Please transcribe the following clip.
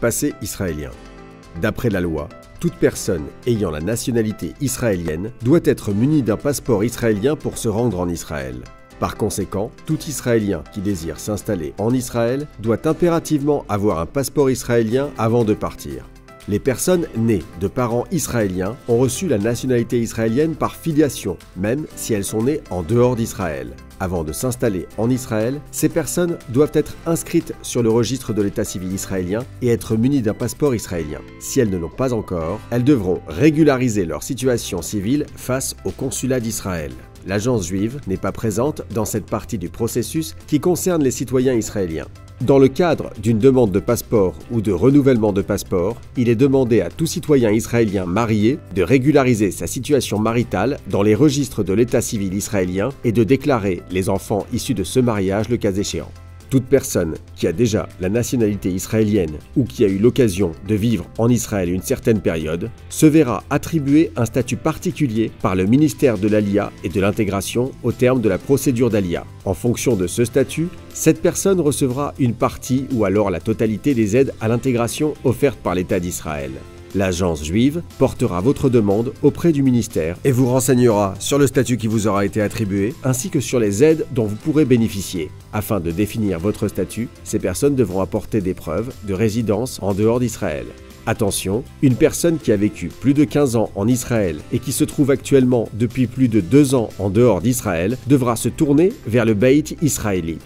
Passé israélien. D'après la loi, toute personne ayant la nationalité israélienne doit être munie d'un passeport israélien pour se rendre en Israël. Par conséquent, tout Israélien qui désire s'installer en Israël doit impérativement avoir un passeport israélien avant de partir. Les personnes nées de parents israéliens ont reçu la nationalité israélienne par filiation, même si elles sont nées en dehors d'Israël. Avant de s'installer en Israël, ces personnes doivent être inscrites sur le registre de l'état civil israélien et être munies d'un passeport israélien. Si elles ne l'ont pas encore, elles devront régulariser leur situation civile face au consulat d'Israël. L'agence juive n'est pas présente dans cette partie du processus qui concerne les citoyens israéliens. Dans le cadre d'une demande de passeport ou de renouvellement de passeport, il est demandé à tout citoyen israélien marié de régulariser sa situation maritale dans les registres de l'état civil israélien et de déclarer les enfants issus de ce mariage le cas échéant. Toute personne qui a déjà la nationalité israélienne ou qui a eu l'occasion de vivre en Israël une certaine période se verra attribuer un statut particulier par le ministère de l'Aliyah et de l'intégration au terme de la procédure d'Aliyah. En fonction de ce statut, cette personne recevra une partie ou alors la totalité des aides à l'intégration offertes par l'État d'Israël. L'agence juive portera votre demande auprès du ministère et vous renseignera sur le statut qui vous aura été attribué ainsi que sur les aides dont vous pourrez bénéficier. Afin de définir votre statut, ces personnes devront apporter des preuves de résidence en dehors d'Israël. Attention, une personne qui a vécu plus de 15 ans en Israël et qui se trouve actuellement depuis plus de 2 ans en dehors d'Israël devra se tourner vers le Beit israéli.